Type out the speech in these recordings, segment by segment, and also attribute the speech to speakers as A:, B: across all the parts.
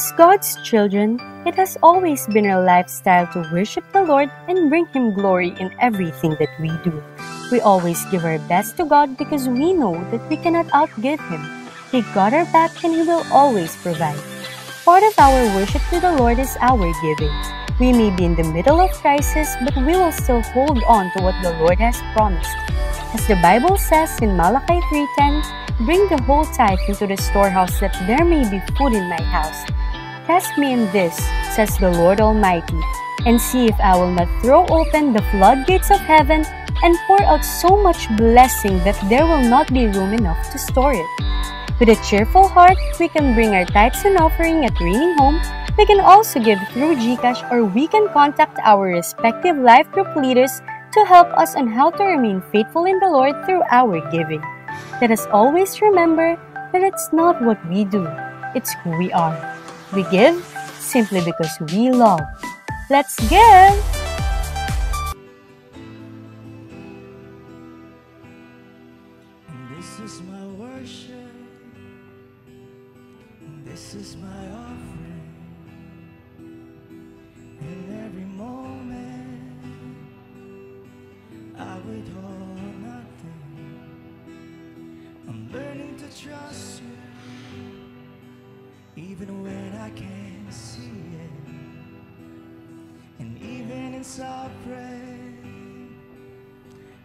A: As God's children, it has always been our lifestyle to worship the Lord and bring Him glory in everything that we do. We always give our best to God because we know that we cannot outgive Him. He got our back and He will always provide. Part of our worship to the Lord is our giving. We may be in the middle of crisis, but we will still hold on to what the Lord has promised. As the Bible says in Malachi 3:10, "Bring the whole tithe into the storehouse that there may be food in my house. Test me in this, says the Lord Almighty, and see if I will not throw open the floodgates of heaven and pour out so much blessing that there will not be room enough to store it." With a cheerful heart, we can bring our tithes and offering at Reigning Home. We can also give through GCash, or we can contact our respective life group leaders to help us on how to remain faithful in the Lord through our giving. Let us always remember that it's not what we do, it's who we are. We give simply because we love. Let's give!
B: This is my worship, this is my offering, in every moment I withhold nothing. I'm learning to trust you, even when I can't see it, and even in suffering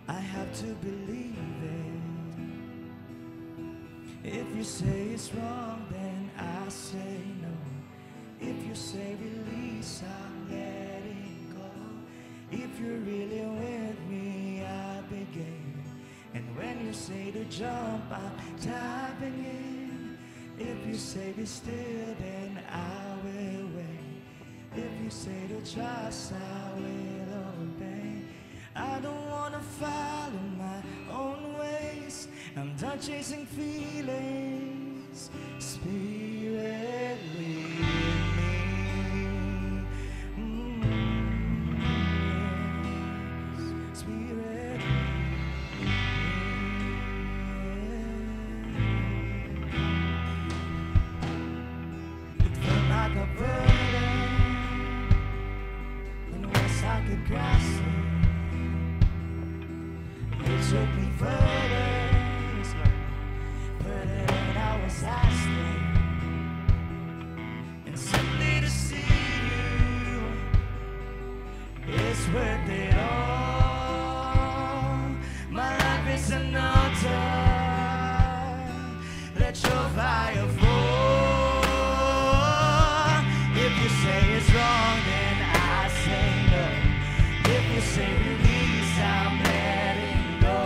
B: I have to believe it. If you say it's wrong, then I say no. If you say release, I'm letting go. If you're really with me, I begin. And when you say to jump, I'm diving in. If you say be still, then I will wait. If you say to trust, I will obey. I don't wanna follow my own ways. I'm done chasing feelings. Spirit, lead me. Spirit, lead me. It felt like a burden, and once I could grasp it, it took me further than I was asking. And simply to see you, it's worth it all. My life is an altar. Let your fire fall. If you say it's wrong, then I say no. If you say release, I'm letting go.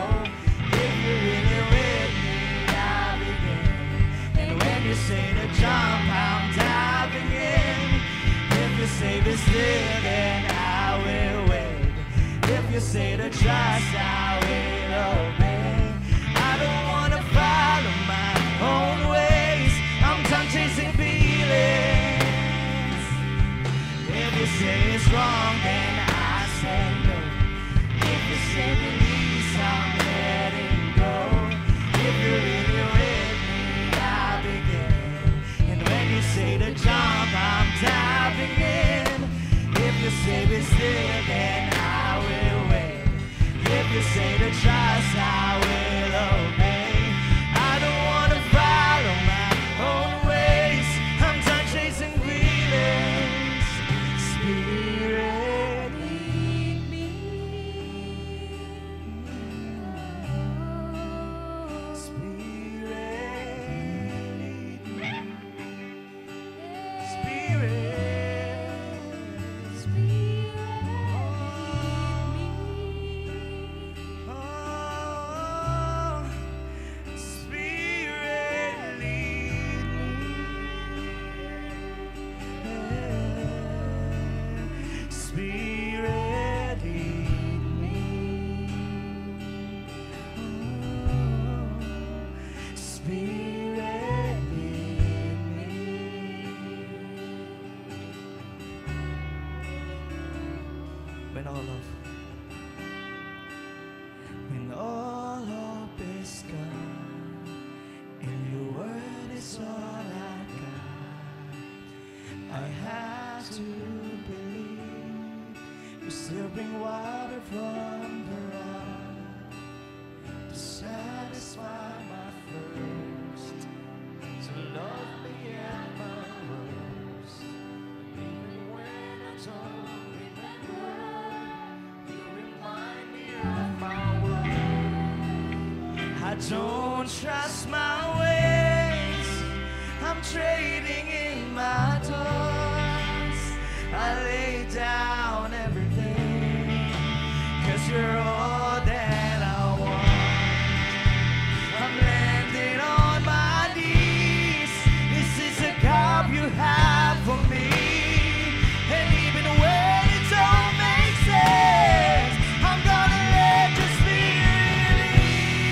B: If you're really with me, I'll begin. And when you say to jump, I'm diving in. If you say be still, then I will wait. If you say to trust, I will obey. I don't wanna follow my own ways. I'm done chasing feelings. If you say it's wrong, then I say no. If you say release, I'm letting go. If you're really with me, I'll begin. And when you say to jump, I'm diving in. If you say be still, then I will wait. If you say to trust, I will obey. I don't wanna follow my own ways. I'm done chasing feelings. Spirit, lead me. Spirit, lead me. Spirit, oh, Spirit, lead me. Spirit, lead me. Spirit, lead me. When all hope is gone, and your word is all I got, I have to believe you still bring water from the rock to satisfy my thirst, to love me at my worst. Even when I don't remember, you remind me of my worth. I don't trust my ways, I'm trading in my thoughts. I lay down everything, 'cause you're all that I want. I'm landing on my knees, this is a cup you have for me. And even when it don't make sense, I'm gonna let your spirit lead.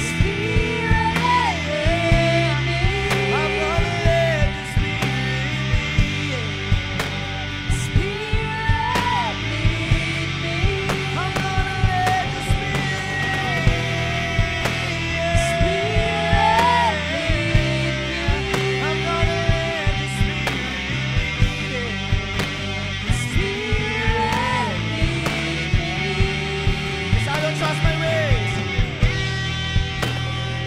B: Spirit lead me. I'm gonna let your spirit lead. Spirit lead me. I'm gonna let your spirit lead. Spirit lead me. I'm gonna let your spirit lead. Spirit lead me. 'Cause I don't trust my ways.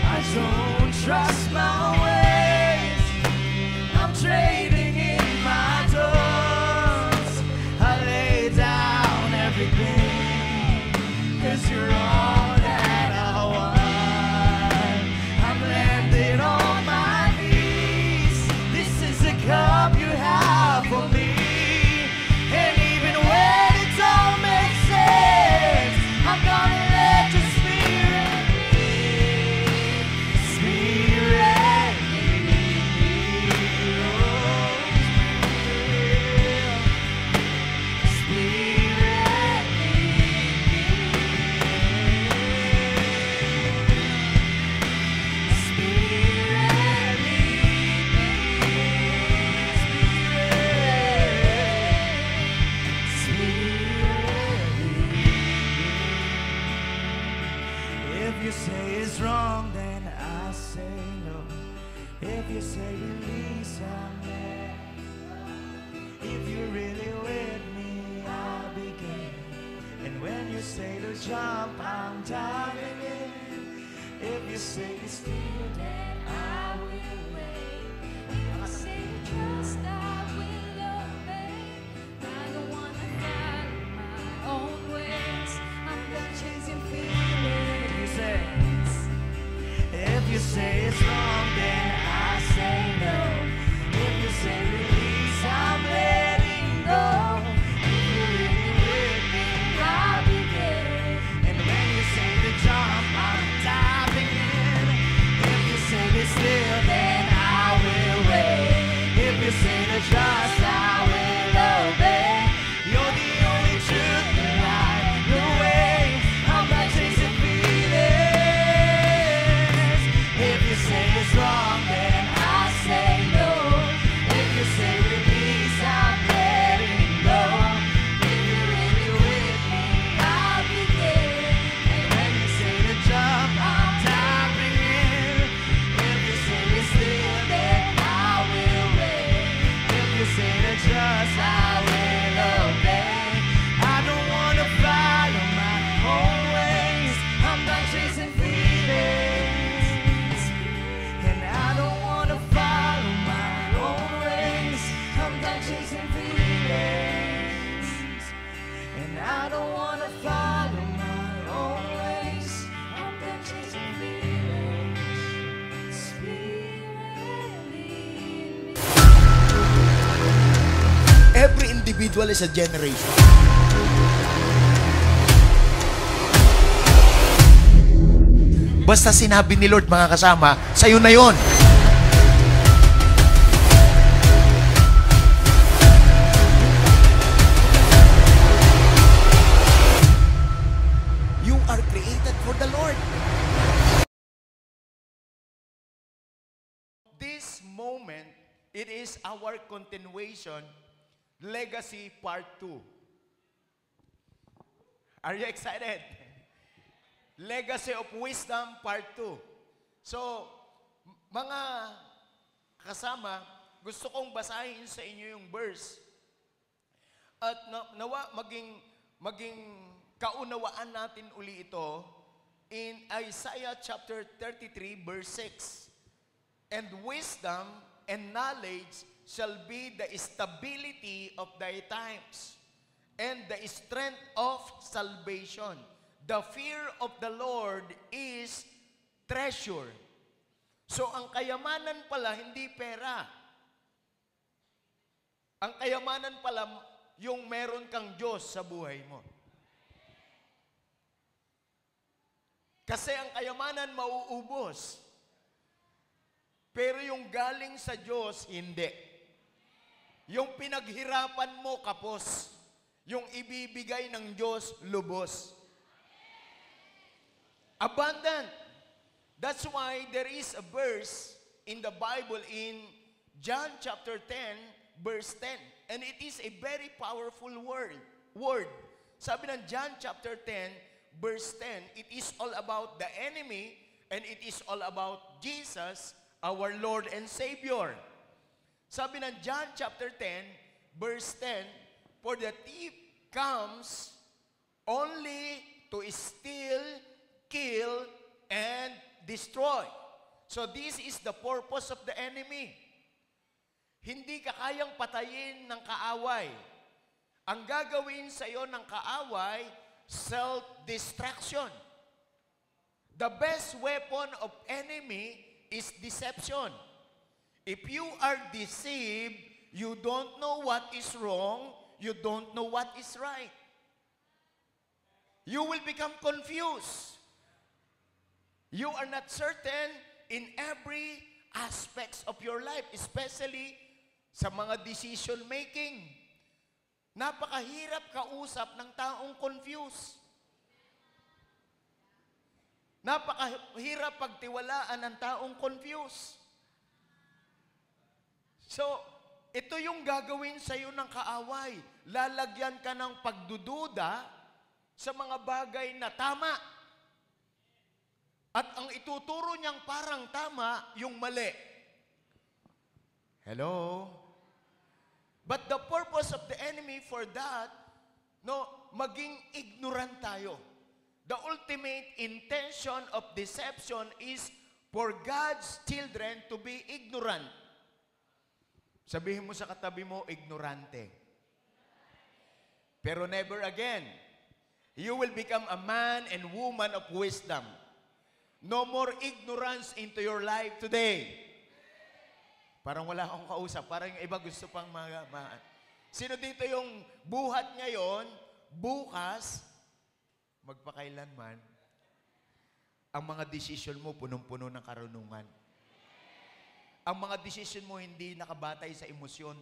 B: I don't trust my ways. I'm trading in my thoughts. I lay down everything, 'cause you're all that I want. I'm landing on my knees, this is a cup you have for me. And even when it don't make sense, I'm gonna let your spirit lead. Spirit lead me. Oh, Spirit lead me. Spirit lead me. Spirit lead me. If you say it's wrong, then I say no. If you say release, I'm letting go. If you're really with me, I'll begin. And when you say to jump, I'm diving in. If you say to still, then I will wait. If you say to trust, I will obey. I don't wanna follow my own ways. I'm done chasing feelings. If you say it's wrong, then I say no. If you say release, I'm letting go. If you're really with me, I'll begin. And when you say to jump, I'm diving in. If you say be still, then I will wait. If you say to trust, I will obey. You're the only truth, the light, the way. I'm not chasing feelings. If you say it's wrong, then I say no. If you say release, I'm letting go. If you're really with me, I'll begin. And when you say to jump, I'm diving in. If you say be still, then I will wait. If you say to trust, I will obey. I don't wanna follow my own ways. I'm done chasing feelings. And I don't wanna follow my own ways. I'm done chasing feelings. And I don't wanna follow my own ways. I'm done chasing feelings. Spirit lead me.
C: Every individual is a generation. Basta sinabi ni Lord, mga kasama, sa'yo na yon. You are created for the Lord. This moment, it is our continuation, Legacy Part 2. Are you excited? Legacy of Wisdom Part 2. So, mga kasama, gusto kong basahin sa inyo yung verse. At nawa maging kaunawaan natin uli ito in Isaiah chapter 33 verse 6. And wisdom and knowledge shall be the stability of thy times, and the strength of salvation. The fear of the Lord is treasure. So, ang kayamanan pala, hindi pera. Ang kayamanan pala, yung meron kang Diyos sa buhay mo. Kasi ang kayamanan mauubos. Pero yung galing sa Diyos, hindi. Yung pinaghirapan mo, kapos. Yung ibibigay ng Diyos, lubos. Abundant. That's why there is a verse in the Bible in John chapter 10, verse 10. And it is a very powerful word. Sabi ng John chapter 10, verse 10, it is all about the enemy and it is all about Jesus, our Lord and Savior. Sabi ng John chapter 10, verse 10, for the thief comes only to steal, kill, and destroy. So this is the purpose of the enemy. Hindi ka kayang patayin ng kaaway. Ang gagawin sa iyo ng kaaway, self-destruction. The best weapon of enemy is deception. If you are deceived, you don't know what is wrong, you don't know what is right. You will become confused. You are not certain in every aspects of your life, especially sa mga decision making. Napakahirap kausap ng taong confused. Napakahirap pagtiwalaan ng taong confused. So, ito yung gagawin sa iyo ng kaaway. Lalagyan ka ng pagdududa sa mga bagay na tama. At ang ituturo niyang parang tama, yung mali. Hello? But the purpose of the enemy for that, maging ignorant tayo. The ultimate intention of deception is for God's children to be ignorant. Sabihin mo sa katabi mo, ignorante. Pero never again. You will become a man and woman of wisdom. No more ignorance into your life today. Parang wala akong kausap. Parang yung iba gusto pang Sino dito yung buhat ngayon, bukas, magpakailanman, ang mga desisyon mo punong-puno ng karunungan. Ang mga desisyon mo hindi nakabatay sa emosyon.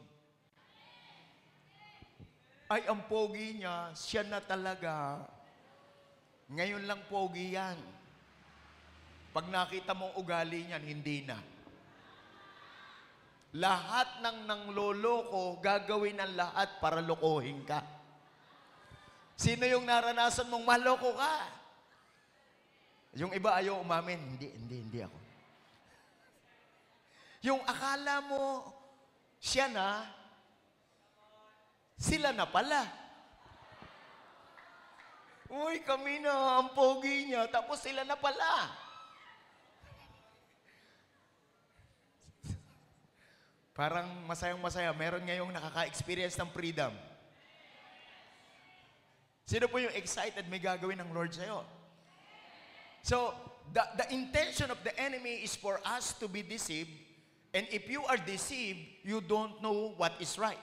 C: Ay, ang pogi niya, siya na talaga. Ngayon lang pogi yan. Pag nakita mong ugali niyan, hindi na. Lahat ng nangloloko, gagawin ang lahat para lokohin ka. Sino yung naranasan mong maloko ka? Yung iba ayaw umamin, hindi ako. Yung akala mo, siya na, sila na pala. Uy, kami na, ang pogi niya, tapos sila na pala. Parang masayang-masaya. Meron ngayong nakaka-experience ng freedom. Sino po yung excited may gagawin ng Lord sa'yo? So, the intention of the enemy is for us to be deceived. And if you are deceived, you don't know what is right.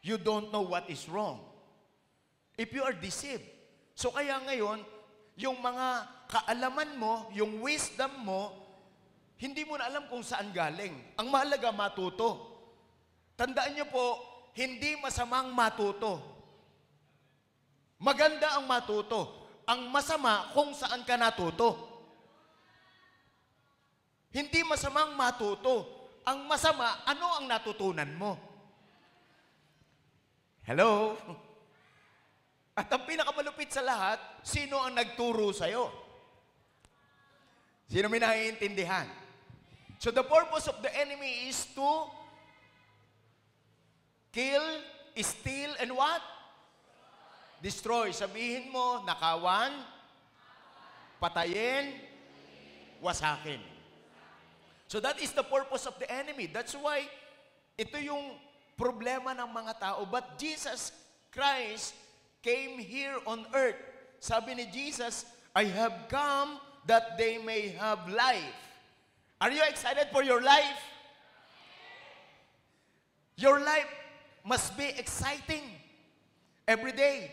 C: You don't know what is wrong. If you are deceived. So, kaya ngayon, yung mga kaalaman mo, yung wisdom mo, hindi mo na alam kung saan galing. Ang mahalaga, matuto. Tandaan niyo po, hindi masamang matuto. Maganda ang matuto. Ang masama kung saan ka natuto. Hindi masamang matuto. Ang masama, ano ang natutunan mo? Hello? At ang pinakamalupit sa lahat, sino ang nagturo sa'yo? Sino may naiintindihan? So the purpose of the enemy is to kill, steal, and what? Destroy. Sabihin mo, nakawan, patayin, wasakin. So that is the purpose of the enemy. That's why ito yung problema ng mga tao. But Jesus Christ came here on earth. Sabi ni Jesus, I have come that they may have life. Are you excited for your life? Your life must be exciting every day.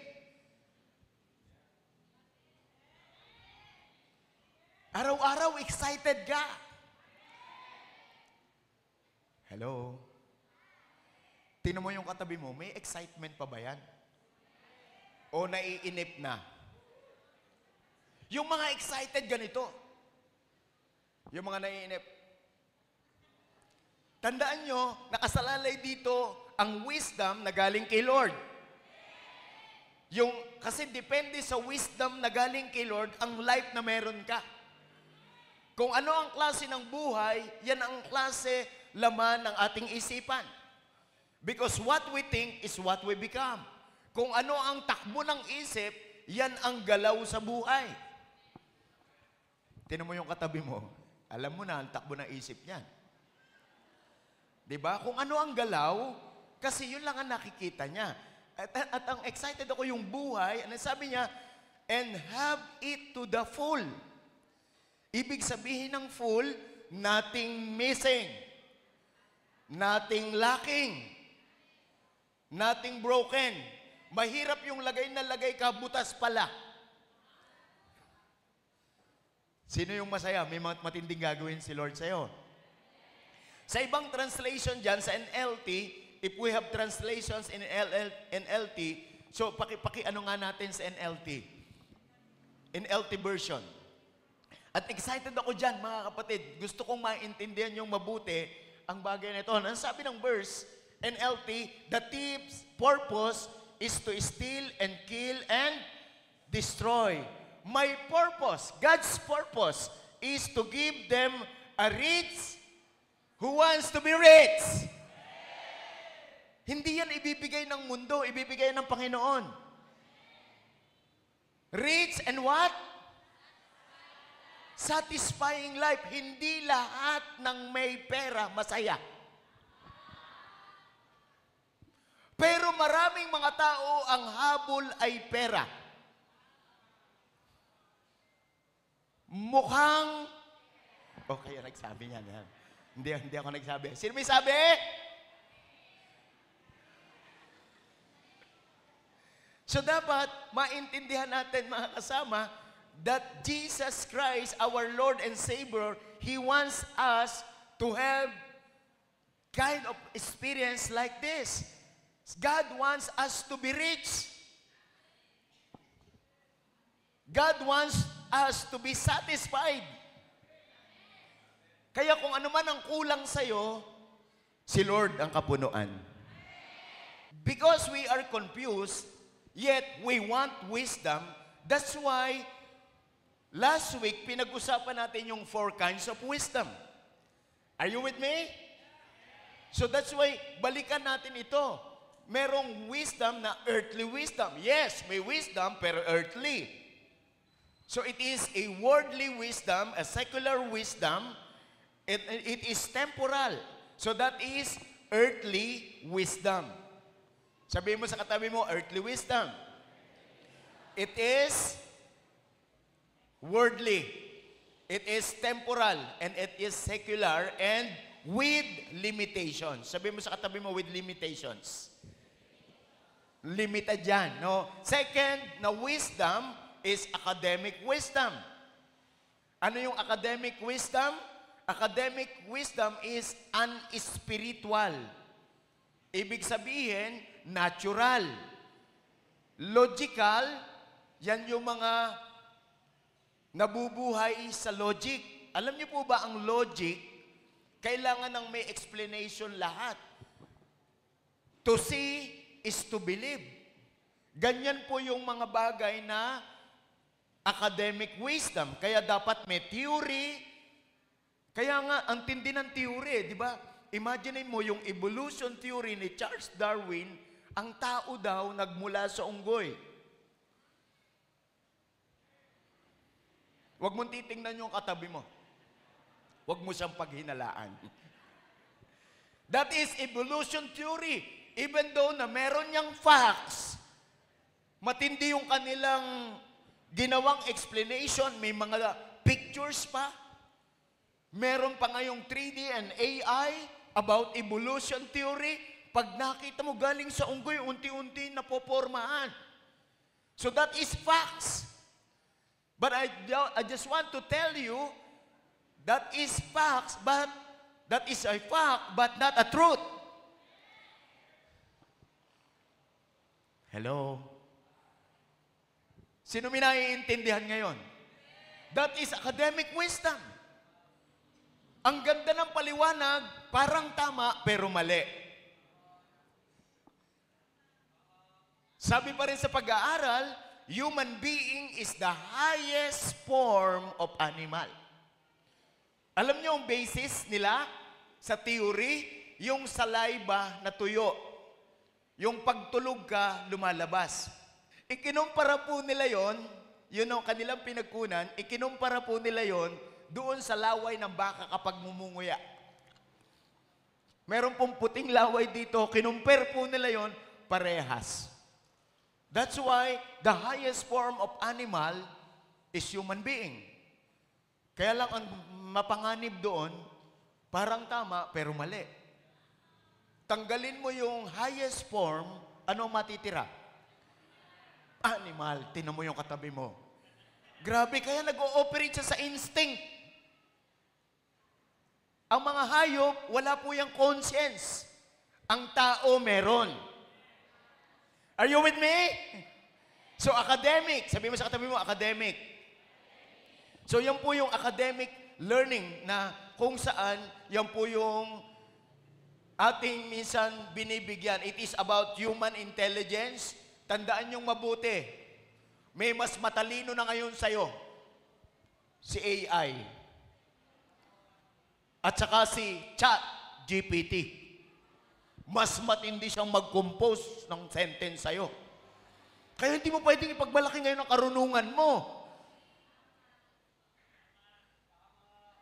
C: Araw-araw excited ka. Hello? Tingnan mo yung katabi mo, may excitement pa ba yan? O naiinip na? Yung mga excited ganito. Yung mga naiinip. Tandaan nyo, nakasalalay dito ang wisdom na galing kay Lord. Kasi depende sa wisdom na galing kay Lord, ang life na meron ka. Kung ano ang klase ng buhay, yan ang klase laman ng ating isipan. Because what we think is what we become. Kung ano ang takbo ng isip, yan ang galaw sa buhay. Tinan mo yung katabi mo, alam mo na ang takbo ng isip niyan. Diba? Kung ano ang galaw, kasi yun lang ang nakikita niya. At ang excited ako yung buhay, ano sabi niya, and have it to the full. Ibig sabihin ng full, nothing missing, nothing lacking, nothing broken. Mahirap yung lagay na lagay ka, butas pala. Sino yung masaya? May matinding gagawin si Lord sa'yo. Sa ibang translation dyan, sa NLT, if we have translations in NLT, so ano nga natin sa NLT? NLT version. At excited ako dyan, mga kapatid. Gusto kong maintindihan yung mabuti ang bagay na ito. Ang sabi ng verse, NLT, the thief's purpose is to steal and kill and destroy. My purpose, God's purpose, is to give them a rich who wants to be rich. Hindi yan ibibigay ng mundo, ibibigay ng Panginoon. Rich and what? Satisfying life. Hindi lahat ng may pera masaya. Pero maraming mga tao ang habol ay pera. Mukhang, okay, nagsabi niyan. Yan. Hindi ako nagsabi. Sino may sabi? So dapat maintindihan natin, mga kasama, that Jesus Christ, our Lord and Savior, He wants us to have kind of experience like this. God wants us to be rich. God wants us to be satisfied. Kaya kung ano man ang kulang sa'yo, si Lord ang kapunuan. Because we are confused, yet we want wisdom, that's why last week, pinag-usapan natin yung 4 kinds of wisdom. Are you with me? So that's why, balikan natin ito. Merong wisdom na earthly wisdom. Yes, may wisdom, pero earthly. So it is a worldly wisdom, a secular wisdom. It is temporal. So that is earthly wisdom. Sabihin mo sa katabi mo, earthly wisdom. It is worldly. It is temporal. And it is secular and with limitations. Sabihin mo sa katabi mo, with limitations. Limited yan, no? Second, na wisdom is academic wisdom. Ano yung academic wisdom? Academic wisdom is unspiritual. Ibig sabihin, natural. Logical, yan yung mga nabubuhay sa logic. Alam niyo po ba ang logic, kailangan ng may explanation lahat. To see is to believe. Ganyan po yung mga bagay na academic wisdom. Kaya dapat may theory. Kaya nga, ang tindi ng theory, di ba? Imagine mo yung evolution theory ni Charles Darwin, ang tao daw nagmula sa unggoy. Huwag mong titingnan yung katabi mo. Huwag mo siyang paghinalaan. That is evolution theory. Even though na meron niyang facts, matindi yung kanilang ginawang explanation, may mga pictures pa. Meron pa ngayong 3D and AI about evolution theory. Pag nakita mo galing sa unggoy, unti-unti napopormahan. So that is facts. But I just want to tell you, that is facts, but that is a fact, but not a truth. Hello? Sino minaiintindihan ngayon? That is academic wisdom. Ang ganda ng paliwanag, parang tama, pero mali. Sabi pa rin sa pag-aaral, human being is the highest form of animal. Alam niyo ang basis nila sa theory, yung saliva na tuyo. Yung pagtulog ka, lumalabas. Ikinumpara po nila yon, yun ang kanilang pinagkunan, ikinumpara po nila yon doon sa laway ng baka kapag mumunguya. Meron pong puting laway dito, kinumpare po nila yon, parehas. That's why the highest form of animal is human being. Kaya lang ang mapanganib doon, parang tama pero mali. Tanggalin mo yung highest form, ano matitira? Animal. Tinan mo yung katabi mo. Grabe, kaya nag-ooperate siya sa instinct. Ang mga hayop, wala po yung conscience. Ang tao meron. Are you with me? So academic, sabi mo sa katabi mo, academic. So yan po yung academic learning na kung saan yan po yung ating minsan binibigyan. It is about human intelligence. Tandaan yung mabuti. May mas matalino na ngayon sa'yo. Si AI. At saka si ChatGPT. Mas matindi siyang mag-compose ng sentence sa'yo. Kaya hindi mo pwedeng ipagmalaki ngayon ang karunungan mo.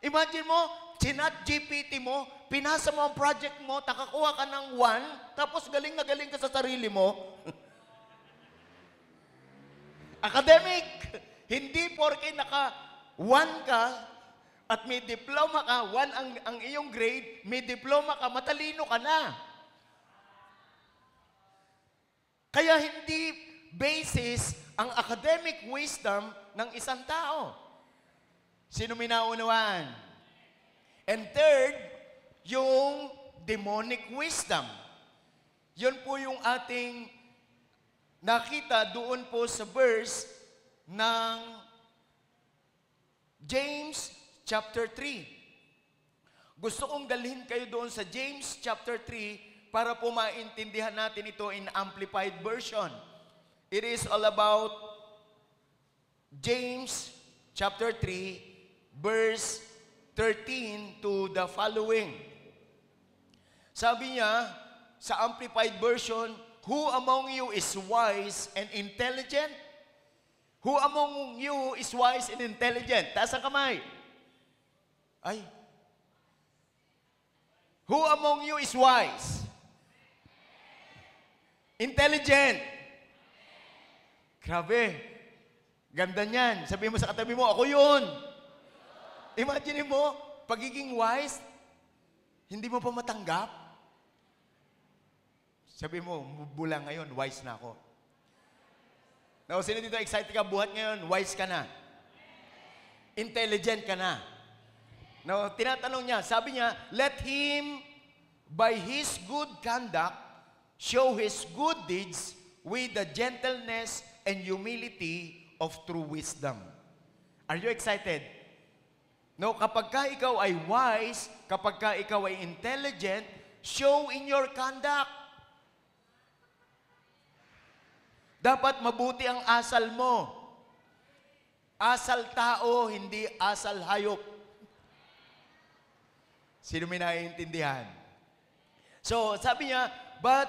C: Imagine mo, ChatGPT mo, pinasa mo ang project mo, nakakuha ka ng 1, tapos galing na galing ka sa sarili mo. Academic. Hindi porke naka 1 ka at may diploma ka, 1 ang iyong grade, may diploma ka, matalino ka na. Kaya hindi basis ang academic wisdom ng isang tao. Sino minaunawaan? And third, yung demonic wisdom. Yun po yung ating nakita doon po sa verse ng James chapter 3. Gusto kong dalhin kayo doon sa James chapter 3 para po maintindihan natin ito in amplified version. It is all about James chapter 3 verse 13 to the following. Sabi niya sa amplified version, who among you is wise and intelligent? Who among you is wise and intelligent? Taas ang kamay. Ay. Who among you is wise? Intelligent. Grabe. Ganda niyan. Sabihin mo sa katabi mo, ako yun. Imagine mo, pagiging wise, hindi mo pa matanggap. Sabihin mo, bulang ngayon, wise na ako. Now, sino dito excited ka buhat ngayon? Wise ka na. Intelligent ka na. Now, tinatanong niya, sabi niya, let him, by his good conduct, show his good deeds with the gentleness and humility of true wisdom. Are you excited? No, kapag ka ikaw ay wise, kapag ka ikaw ay intelligent, show in your conduct. Dapat mabuti ang asal mo. Asal tao, hindi asal hayop. Sino may naiintindihan? So, sabi niya, but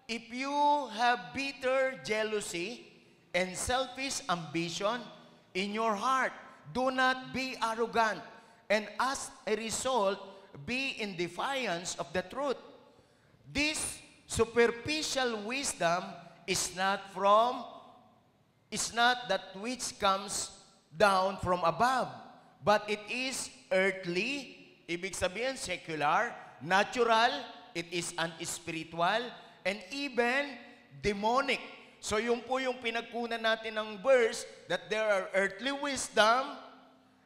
C: if you have bitter jealousy and selfish ambition in your heart, do not be arrogant, and as a result, be in defiance of the truth. This superficial wisdom is not that which comes down from above, but it is earthly, ibig sabihin secular, natural, it is unspiritual, and even demonic. So yun po yung pinagkunan natin ng verse that there are earthly wisdom,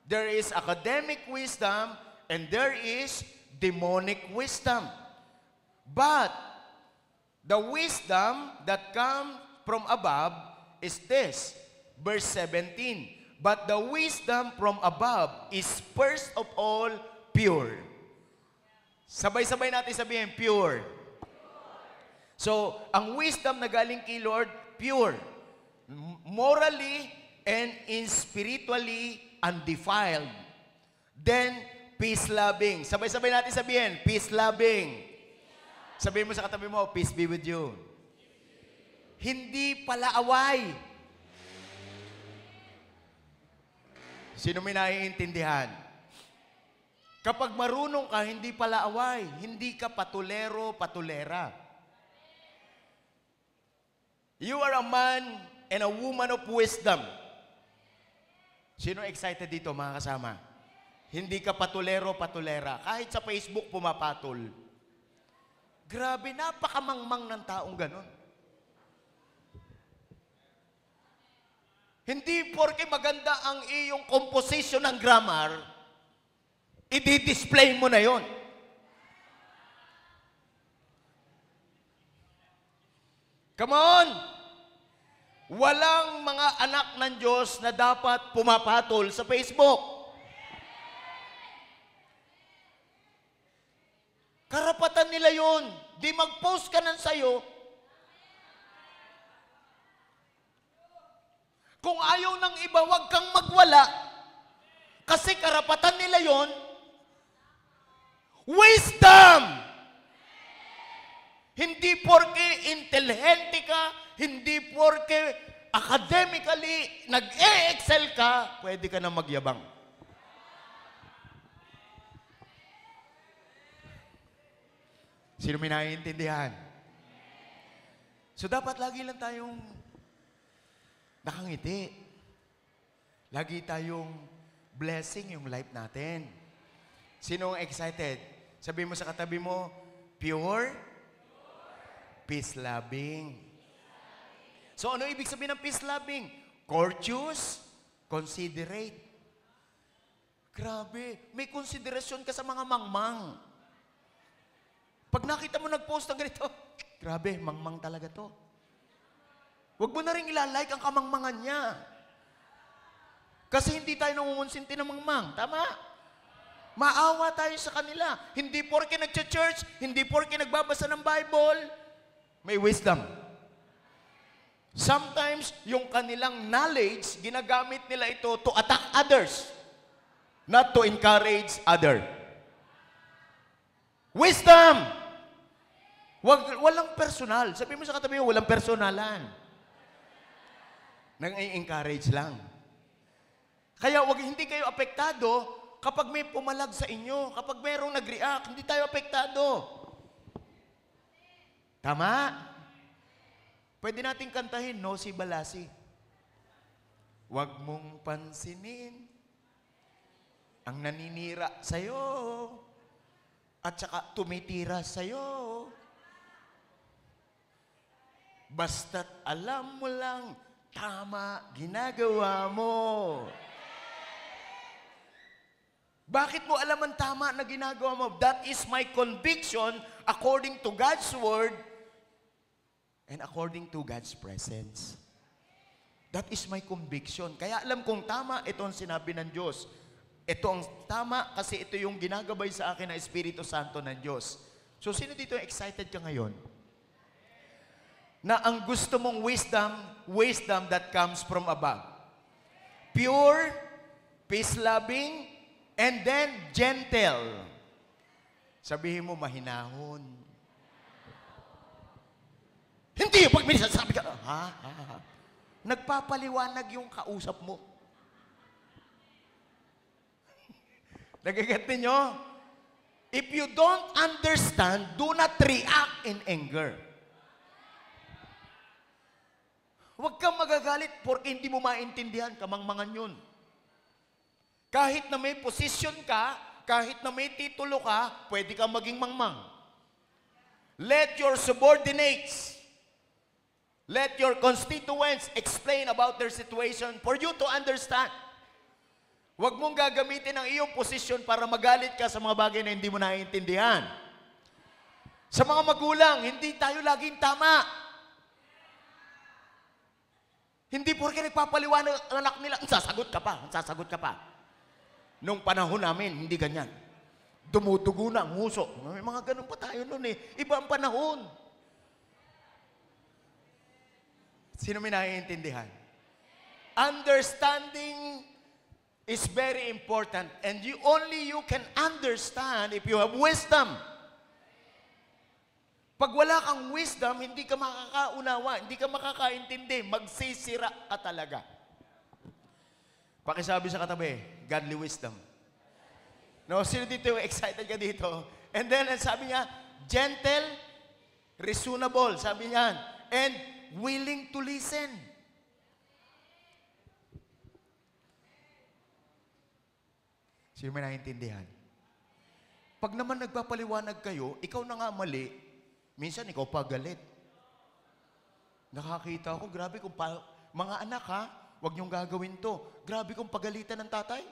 C: there is academic wisdom, and there is demonic wisdom. But the wisdom that comes from above is this, verse 17. But the wisdom from above is first of all pure. Sabay-sabay natin sabihin, pure. So, ang wisdom na galing kay Lord, pure. Morally and spiritually undefiled. Then, peace-loving. Sabay-sabay natin sabihin, peace-loving. Sabihin mo sa katabi mo, peace be with you. Hindi palaaway. Sino may naiintindihan? Kapag marunong ka, hindi palaaway. Hindi ka patulero, patulera. You are a man and a woman of wisdom. Sino excited dito, mga kasama? Hindi ka patulero, patulera. Kahit sa Facebook, pumapatol. Grabe, napakamangmang ng taong ganon. Hindi porke maganda ang iyong composition ng grammar, i-display mo na yon. Come on! Walang mga anak ng Diyos na dapat pumapatol sa Facebook. Karapatan nila yon. Di mag-post ka ng sayo. Kung ayaw ng iba, huwag kang magwala. Kasi karapatan nila yon. Wisdom! Hindi porke intelihente ka, hindi porke academically nag-e-excel ka, pwede ka na magyabang. Sino may naiintindihan? So dapat lagi lang tayong nakangiti. Lagi tayong blessing yung life natin. Sino ang excited? Sabi mo sa katabi mo, pure, peace-loving. So ano ibig sabihin ng peace-loving? Courteous, considerate. Grabe, may konsiderasyon ka sa mga mangmang. Pag nakita mo nag-post ng ganito, grabe, mangmang talaga to. Huwag mo na rin ilalike ang kamangmangan niya. Kasi hindi tayo nangungonsinti ng mangmang. Tama? Maawa tayo sa kanila. Hindi porke nagcha-church, hindi porke nagbabasa ng Bible, may wisdom. Sometimes, yung kanilang knowledge, ginagamit nila ito to attack others, not to encourage other. Wisdom! Walang personal. Sabi mo sa katabi mo, walang personalan. Nang i-encourage lang. Kaya hindi kayo apektado kapag may pumalag sa inyo, kapag mayroong nag-react, hindi tayo apektado. Tama? Pwede nating kantahin, no, si Balasi. Huwag mong pansinin ang naninira sa'yo at saka tumitira sa'yo. Basta't alam mo lang, tama ginagawa mo. Bakit mo alam ang tama na ginagawa mo? That is my conviction according to God's Word and according to God's presence. That is my conviction. Kaya alam kong tama, ito ang sinabi ng Diyos. Ito ang tama kasi ito yung ginagabay sa akin ng Espiritu Santo ng Diyos. So sino dito excited ka ngayon? Na ang gusto mong wisdom that comes from above. Pure, peace-loving, and then gentle. Sabihin mo, mahinahon. Hindi, pag may sasabi ka, ha? Nagpapaliwanag yung kausap mo. Nagagat ninyo? If you don't understand, do not react in anger. Huwag kang magagalit porque hindi mo maintindihan, kamangmangan yun. Kahit na may posisyon ka, kahit na may titulo ka, pwede kang maging mangmang. Let your subordinates, let your constituents explain about their situation for you to understand. Huwag mong gagamitin ang iyong posisyon para magalit ka sa mga bagay na hindi mo naiintindihan. Sa mga magulang, hindi tayo laging tama. Hindi porke nagpapaliwanag ang anak nila, sasagot ka pa. Nung panahon namin, hindi ganyan. Dumudugo na ang huso. May mga ganun pa tayo noon eh. Iba ang panahon. Sino may naiintindihan? Understanding is very important, and only you can understand if you have wisdom. Pag wala kang wisdom, hindi ka makakaunawa, hindi ka makakaintindi, magsisira ka talaga. Pakisabi sa katabi, godly wisdom. No, sino dito excited ka dito? And then, sabi niya, gentle, reasonable, sabi niya, and willing to listen. Sino may naiintindihan? Pag naman nagpapaliwanag kayo, ikaw na nga mali, minsan ikaw pa galit. Nakakita ako, grabe kung mga anak ha, huwag niyong gagawin to. Grabe kung pagalitan ng tatay.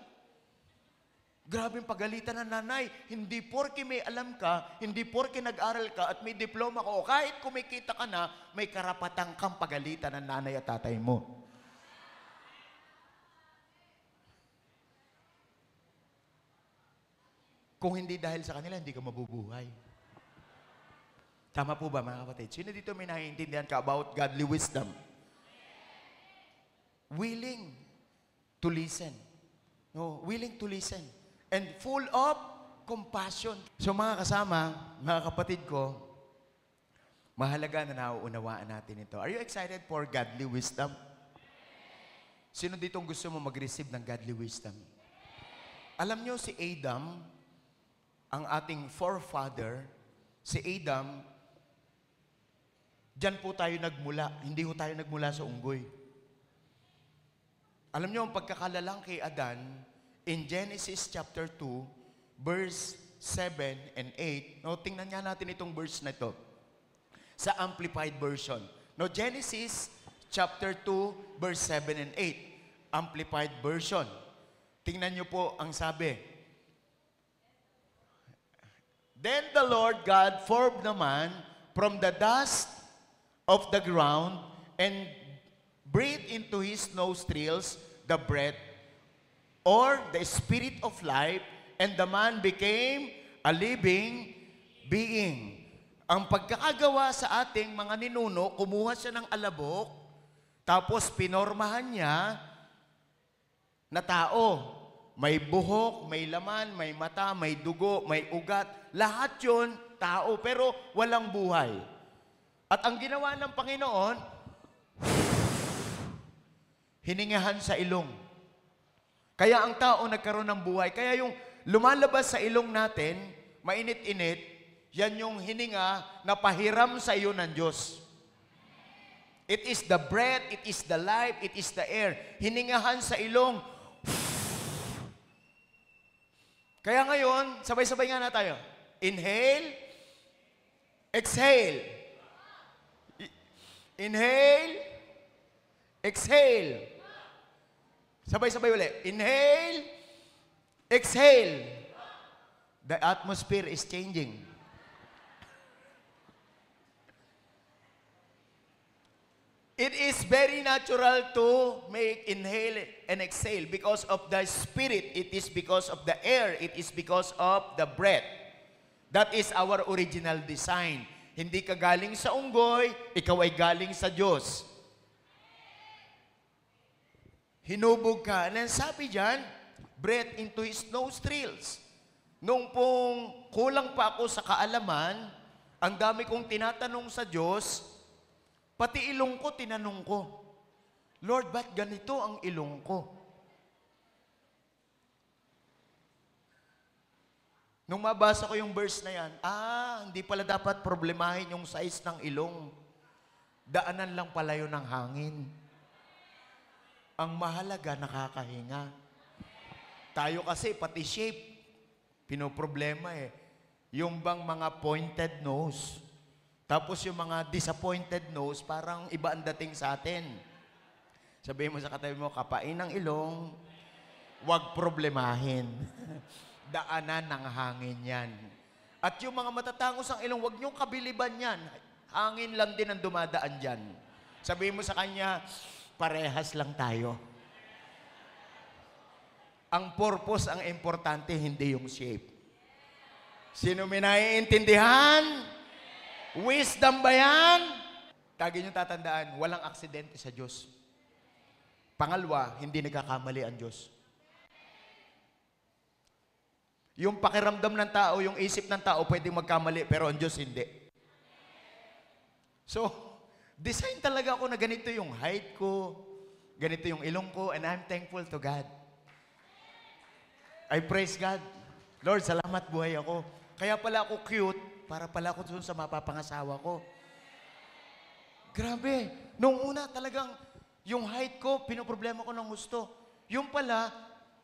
C: Grabe yung pagalitan ng nanay. Hindi porke may alam ka, hindi porke nag-aral ka at may diploma ka, o kahit kumikita ka na, may karapatan kang pagalitan ng nanay at tatay mo. Kung hindi dahil sa kanila, hindi ka mabubuhay. Tama po ba mga kapatid? Sino dito may naiintindihan ka about godly wisdom? Willing to listen. No, willing to listen. And full of compassion. So mga kasama, mga kapatid ko, mahalaga na nauunawaan natin ito. Are you excited for godly wisdom? Sino dito gusto mo mag-receive ng godly wisdom? Alam nyo si Adam, ang ating forefather, si Adam, diyan po tayo nagmula. Hindi po tayo nagmula sa unggoy. Alam niyo ang pagkakalalang kay Adan, in Genesis chapter 2, verse 7 and 8. No, tingnan nga natin itong verse na ito. Sa Amplified Version. No, Genesis chapter 2, verse 7 and 8. Amplified Version. Tingnan niyo po ang sabi. Then the Lord God formed the man from the dust of the ground and breathed into his nostrils the breath or the spirit of life, and the man became a living being. Ang pagkakagawa sa ating mga ninuno, kumuha siya ng alabok, tapos pinormahan niya na tao. May buhok, may laman, may mata, may dugo, may ugat. Lahat yun, tao, pero walang buhay. At ang ginawa ng Panginoon, hiningahan sa ilong. Kaya ang tao nagkaroon ng buhay. Kaya yung lumalabas sa ilong natin, mainit-init, yan yung hininga na pahiram sa iyo ng Diyos. It is the breath, it is the life, it is the air. Hiningahan sa ilong. Kaya ngayon, sabay-sabay nga na tayo. Inhale, exhale. Inhale, exhale. Sabay-sabay ulit. Inhale, exhale. The atmosphere is changing. It is very natural to make inhale and exhale because of the spirit. It is because of the air. It is because of the breath. That is our original design. Hindi ka galing sa unggoy, ikaw ay galing sa Diyos. Hinubog ka. And sabi dyan, breath into his nostrils. Nung pong kulang pa ako sa kaalaman, ang dami kong tinatanong sa Diyos, Pati ilong ko, tinanong ko, Lord, ba't ganito ang ilong ko? Nung mabasa ko yung verse na yan, hindi pala dapat problemahin yung size ng ilong. Daanan lang pala yun ng hangin. Ang mahalaga, nakakahinga. Tayo kasi, pati shape, pinoproblema eh. Yung bang mga pointed nose, tapos yung mga disappointed nose, parang iba ang dating sa atin. Sabihin mo sa katabi mo, kapain ng ilong, wag problemahin. Daanan ng hangin yan. At yung mga matatangos ang ilong, wag niyong kabiliban yan. Hangin lang din ang dumadaan dyan. Sabihin mo sa kanya, parehas lang tayo. Ang purpose ang importante, hindi yung shape. Sino may naiintindihan? Wisdom ba yan? Lagi niyong tatandaan, walang aksidente sa Diyos. Pangalawa, hindi nagkakamali ang Diyos. Yung pakiramdam ng tao, yung isip ng tao, pwedeng magkamali, pero ang Diyos hindi. So, design talaga ako na ganito yung height ko, ganito yung ilong ko, and I'm thankful to God. I praise God. Lord, salamat buhay ako. Kaya pala ako cute, para pala ako dun sa mapapangasawa ko. Grabe. Nung una talagang, yung height ko, pinoproblema ko ng gusto. Yung pala,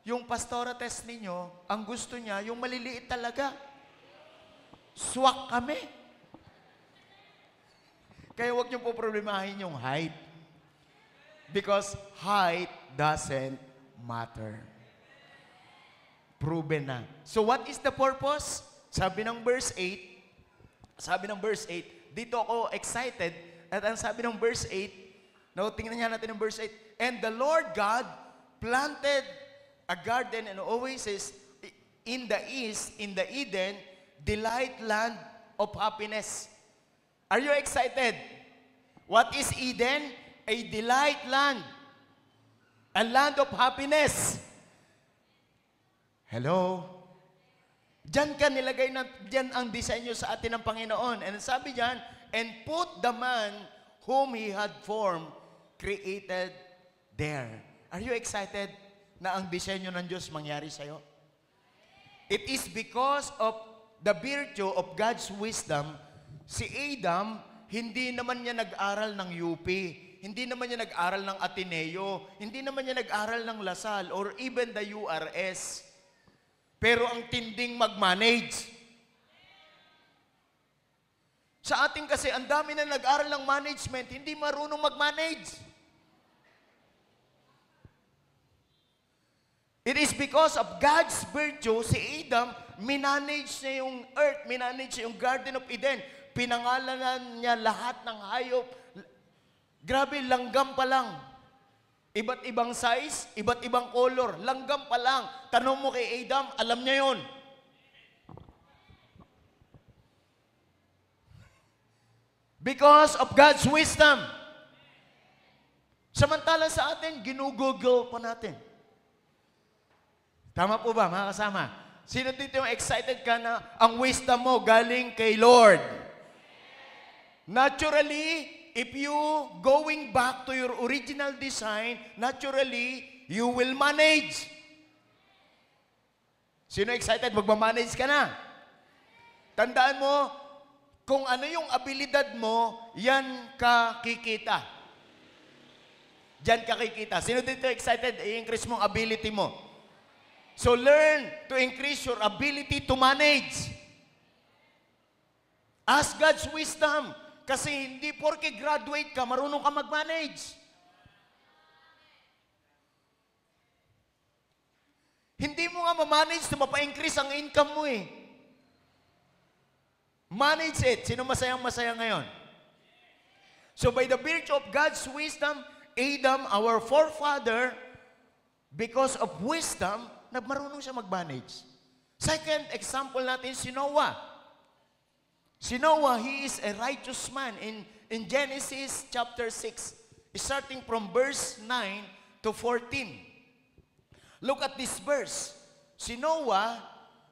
C: yung pastora test ninyo, ang gusto niya, yung maliliit talaga. Swak kami. Kaya huwag niyo po problemahin yung height. Because height doesn't matter. Proven na. So what is the purpose? Sabi ng verse 8, dito ako excited, at ang sabi ng verse 8, no, tingnan niya natin ang verse 8. And the Lord God planted a garden and oasis in the east, in the Eden, delight land of happiness. Are you excited? What is Eden? A delight land. A land of happiness. Hello? Diyan ka nilagay na, diyan ang disenyo sa atin ng Panginoon. And sabi diyan, and put the man whom He had formed, created there. Are you excited na ang disenyo ng Diyos mangyari sa'yo? It is because of the virtue of God's wisdom, si Adam, hindi naman niya nag-aral ng UP, hindi naman niya nag-aral ng Ateneo, hindi naman niya nag-aral ng Lasal, or even the URS. Pero ang tinding mag-manage. Sa atin kasi, ang dami na nag-aral ng management, hindi marunong mag-manage. It is because of God's virtue, si Adam, minanage niya yung earth, minanage niya yung Garden of Eden. Pinangalanan niya lahat ng hayop. Grabe, langgam pa lang. Iba't ibang size, iba't ibang color. Langgam pa lang. Tanong mo kay Adam, alam niya yun. Because of God's wisdom. Samantala sa atin, ginugugol pa natin. Tama po ba, mga kasama? Sino dito yung excited ka na ang wisdom mo galing kay Lord? Naturally, if you going back to your original design, naturally, you will manage. Sino excited? Magmamanage ka na. Tandaan mo, kung ano yung abilidad mo, yan ka kikita. Diyan ka kikita. Sino dito excited? I-increase mong ability mo. So learn to increase your ability to manage. Ask God's wisdom. Kasi hindi porke graduate ka, marunong ka mag-manage. Hindi mo nga ma-manage na mapa-increase ang income mo eh. Manage it. Sino masayang-masaya ngayon? So by the virtue of God's wisdom, Adam, our forefather, because of wisdom, marunong siya mag-manage. Second example natin, si Noah. Si Noah, he is a righteous man. In Genesis chapter 6, starting from verse 9 to 14. Look at this verse. Si Noah,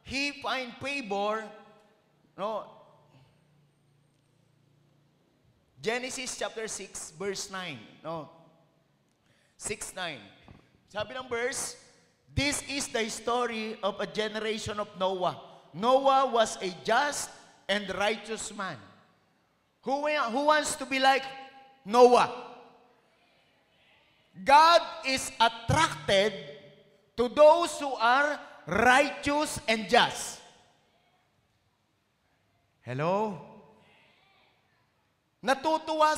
C: he find favor, no? Genesis chapter 6, verse 9. No? 6:9. Sabi ng verse, this is the story of a generation of Noah. Noah was a just and righteous man. Who wants to be like Noah? God is attracted to those who are righteous and just. Hello? Natutuwa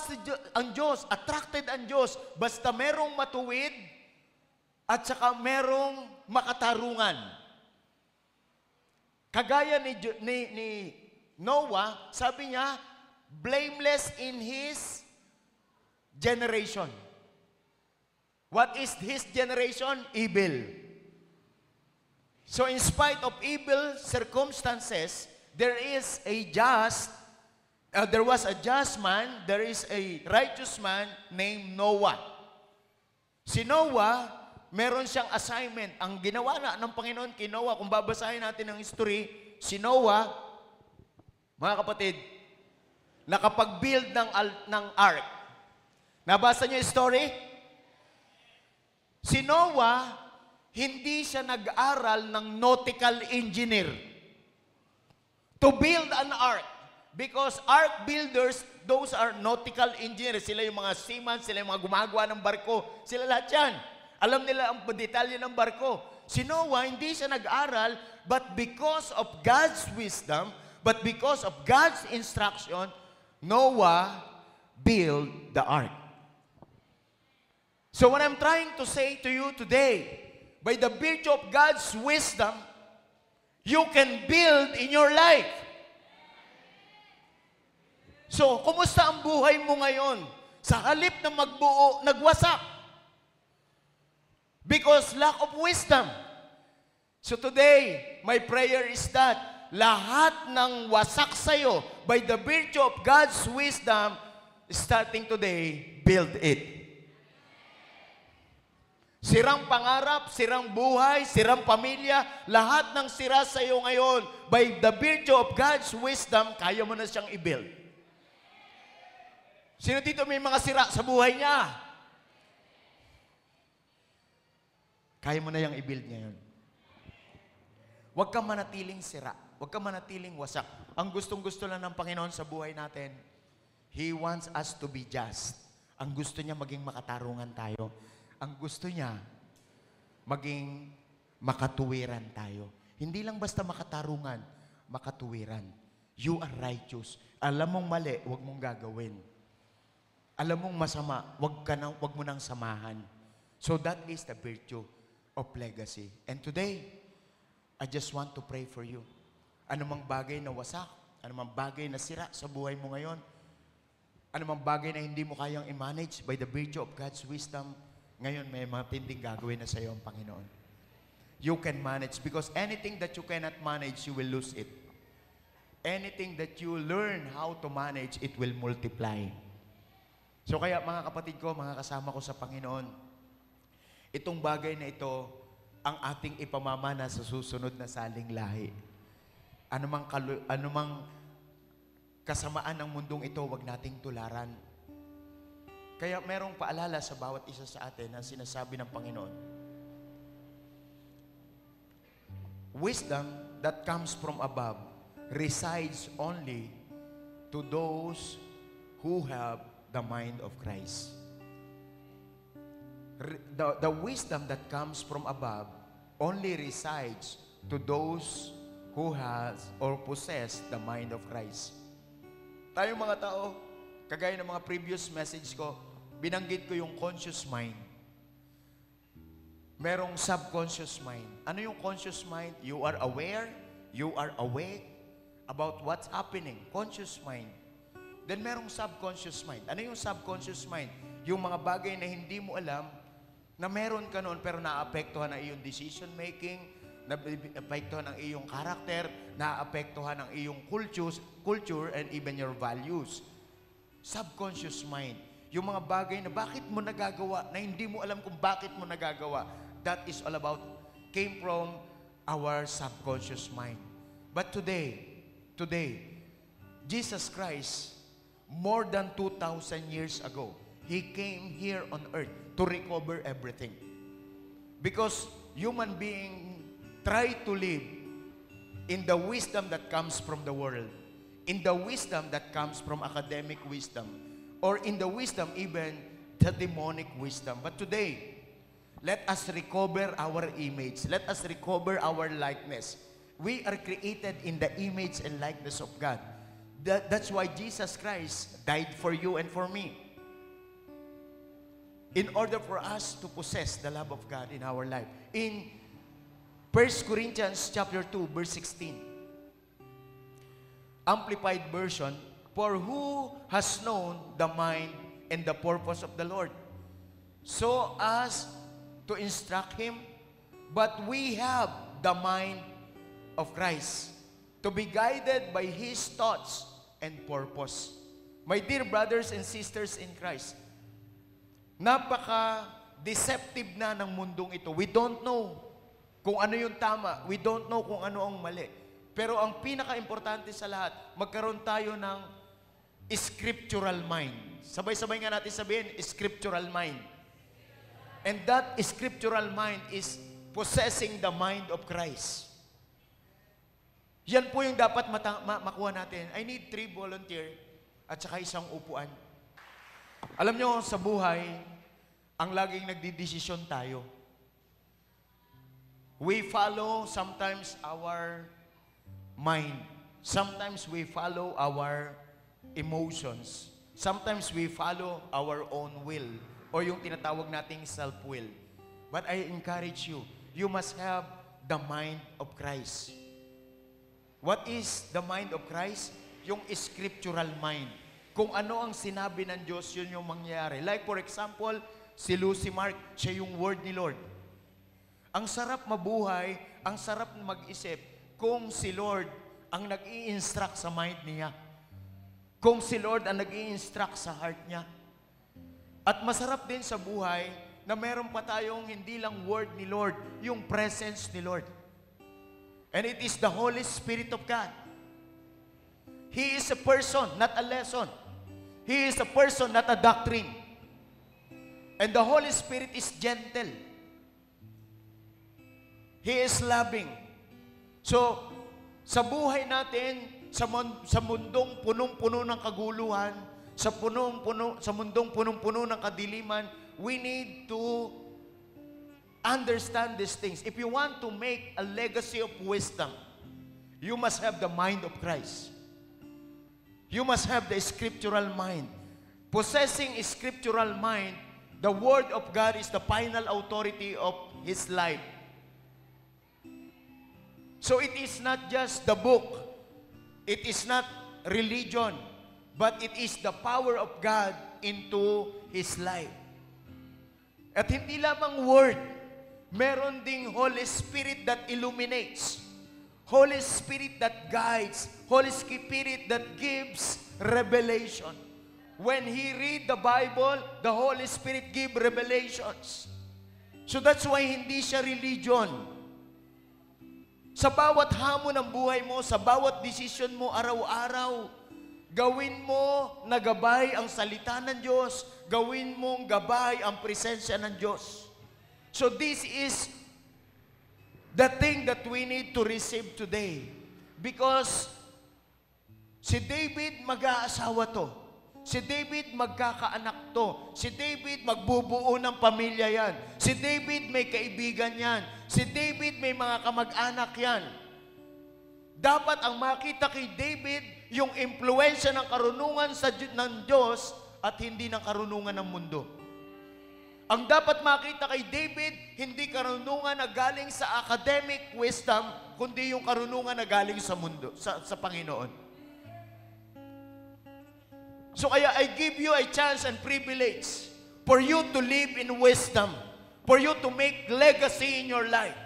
C: ang Diyos, attracted ang Diyos, basta merong matuwid at saka merong makatarungan. Kagaya ni Noah, sabi niya, blameless in his generation. What is his generation? Evil. So in spite of evil circumstances, there was a just man, there is a righteous man named Noah. Si Noah, meron siyang assignment. Ang ginawa na ng Panginoon kay Noah, kung babasahin natin ang history, si Noah, mga kapatid, nakapag-build ng ark. Nabasa niyo yung story? Si Noah, hindi siya nag-aral ng nautical engineer to build an ark. Because ark builders, those are nautical engineers. Sila yung mga seaman, sila yung mga gumagawa ng barko. Sila lahat yan. Alam nila ang detalye ng barko. Si Noah, hindi siya nag-aral, but because of God's wisdom, but because of God's instruction, Noah built the ark. So what I'm trying to say to you today, by the virtue of God's wisdom, you can build in your life. So, kumusta ang buhay mo ngayon? Sa halip na magbuo, nagwasak. Because lack of wisdom. So today, my prayer is that lahat ng wasak sa'yo, by the virtue of God's wisdom, starting today, build it. Sirang pangarap, sirang buhay, sirang pamilya, lahat ng sira sa iyo ngayon, by the virtue of God's wisdom, kaya mo na siyang i-build. Sino dito may mga sira sa buhay niya? Kaya mo na yung i-build ngayon. Huwag kang manatiling sira. Huwag kang manatiling wasak. Ang gustong-gusto lang ng Panginoon sa buhay natin, He wants us to be just. Ang gusto niya maging makatarungan tayo. Ang gusto niya, maging makatuwiran tayo. Hindi lang basta makatarungan, makatuwiran. You are righteous. Alam mong mali, huwag mong gagawin. Alam mong masama, huwag mo nang samahan. So that is the virtue of legacy. And today, I just want to pray for you. Anumang bagay na wasak, anumang bagay na sira sa buhay mo ngayon, anumang bagay na hindi mo kayang i-manage by the virtue of God's wisdom, ngayon may matinding gagawin na sa iyo ang Panginoon. You can manage because anything that you cannot manage, you will lose it. Anything that you learn how to manage, it will multiply. So kaya mga kapatid ko, mga kasama ko sa Panginoon, itong bagay na ito, ang ating ipamamana sa susunod na saling lahi. Anumang kasamaan ng mundong ito, wag nating tularan. Kaya merong paalala sa bawat isa sa atin na sinasabi ng Panginoon. Wisdom that comes from above resides only to those who have the mind of Christ. The wisdom that comes from above only resides to those who has or possess the mind of Christ. Tayong mga tao, kagaya ng mga previous message ko, binanggit ko yung conscious mind. Merong subconscious mind. Ano yung conscious mind? You are aware, you are awake about what's happening. Conscious mind. Then merong subconscious mind. Ano yung subconscious mind? Yung mga bagay na hindi mo alam na meron ka noon pero naapektuhan ang iyong decision making, naapektuhan ang iyong character, naapektuhan ang iyong culture and even your values. Subconscious mind. Yung mga bagay na bakit mo nagagawa, na hindi mo alam kung bakit mo nagagawa. That is all about, came from our subconscious mind. But today, Jesus Christ more than 2,000 years ago. He came here on earth to recover everything. Because human being try to live in the wisdom that comes from the world, in the wisdom that comes from academic wisdom, or in the wisdom even the demonic wisdom. But today, let us recover our image. Let us recover our likeness. We are created in the image and likeness of God. That's why Jesus Christ died for you and for me. In order for us to possess the love of God in our life. In 1 Corinthians chapter 2, verse 16. Amplified version, for who has known the mind and the purpose of the Lord, so as to instruct him? But we have the mind of Christ, to be guided by His thoughts and purpose. My dear brothers and sisters in Christ, napaka-deceptive na ng mundong ito. We don't know kung ano yung tama. We don't know kung ano ang mali. Pero ang pinaka-importante sa lahat, magkaroon tayo ng scriptural mind. Sabay-sabay nga natin sabihin, scriptural mind. And that scriptural mind is possessing the mind of Christ. Yan po yung dapat makuha natin. I need 3 volunteer at saka isang upuan. Alam nyo, sa buhay, ang laging nagdidesisyon tayo. We follow sometimes our mind. Sometimes we follow our emotions. Sometimes we follow our own will or yung tinatawag nating self-will. But I encourage you, you must have the mind of Christ. What is the mind of Christ? Yung scriptural mind. Kung ano ang sinabi ng Diyos, yun yung mangyayari. Like for example, si Lucy Mark, siya yung word ni Lord. Ang sarap mabuhay, ang sarap mag-isip kung si Lord ang nag-i-instruct sa mind niya. Kung si Lord ang nag-i-instruct sa heart niya. At masarap din sa buhay na meron pa tayong hindi lang word ni Lord, yung presence ni Lord. And it is the Holy Spirit of God. He is a person, not a lesson. He is a person, not a doctrine. And the Holy Spirit is gentle. He is loving. So, sa buhay natin, sa mundong punong-puno ng kaguluhan, sa mundong punong-puno ng kadiliman, we need to understand these things. If you want to make a legacy of wisdom, you must have the mind of Christ. You must have the scriptural mind. Possessing a scriptural mind, the Word of God is the final authority of His life. So it is not just the book. It is not religion. But it is the power of God into His life. At hindi lamang Word, meron ding Holy Spirit that illuminates. Holy Spirit that guides. Holy Spirit that gives revelation. When He read the Bible, the Holy Spirit give revelations. So that's why hindi siya religion. Sa bawat hamon ng buhay mo, sa bawat decision mo araw-araw, gawin mo na gabay ang salita ng Diyos, gawin mong gabay ang presensya ng Diyos. So this is the thing that we need to receive today. Because si David mag-aasawa to. Si David magkakaanak to. Si David magbubuo ng pamilya yan. Si David may kaibigan yan. Si David may mga kamag-anak yan. Dapat ang makita kay David yung impluensya ng karunungan ng Diyos at hindi ng karunungan ng mundo. Ang dapat makita kay David, hindi karunungan na galing sa academic wisdom, kundi yung karunungan na galing sa mundo, sa Panginoon. So kaya I give you a chance and privilege for you to live in wisdom, for you to make legacy in your life.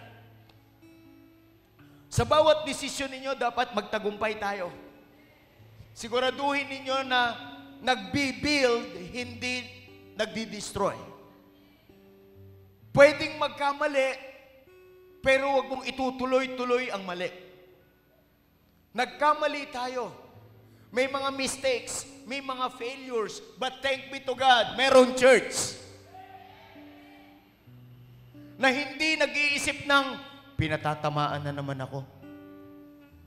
C: Sa bawat desisyon ninyo, dapat magtagumpay tayo. Siguraduhin ninyo na nagbi-build, hindi nagdi-destroy. Pwedeng magkamali, pero huwag mong itutuloy-tuloy ang mali. Nagkamali tayo. may mga mistakes, may mga failures, but thank be to God, meron church na hindi nag-iisip ng pinatatamaan na naman ako.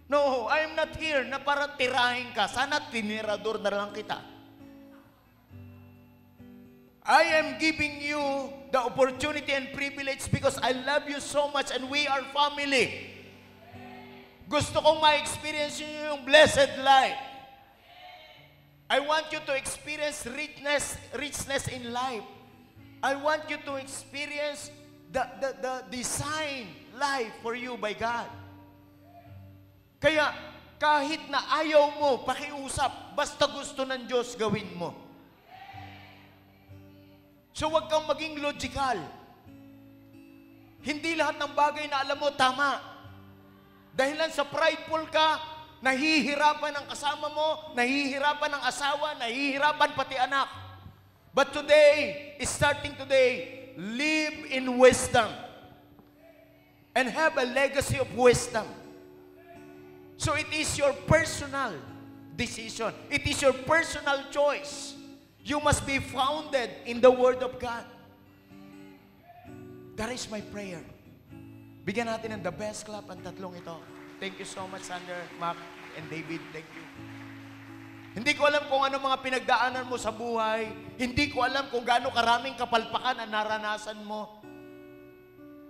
C: No, I am not here na para tirahin ka. Sana tinirador na lang kita. I am giving you the opportunity and privilege because I love you so much and we are family. Gusto kong ma-experience nyo yung blessed life. I want you to experience richness in life. I want you to experience the design life for you by God. Kaya kahit na ayaw mo, pakiusap, basta gusto ng Diyos, gawin mo. So huwag kang maging logical. Hindi lahat ng bagay na alam mo tama. Dahilan sa prideful ka, nahihirapan ang kasama mo, nahihirapan ang asawa, nahihirapan pati anak. But today, starting today, live in wisdom and have a legacy of wisdom. So it is your personal decision. It is your personal choice. You must be founded in the Word of God. That is my prayer. Bigyan natin ng the best clap ang tatlong ito. Thank you so much, Sander, Mac, and David. Thank you. Hindi ko alam kung ano mga pinagdaanan mo sa buhay. Hindi ko alam kung gaano karaming kapalpakan ang naranasan mo.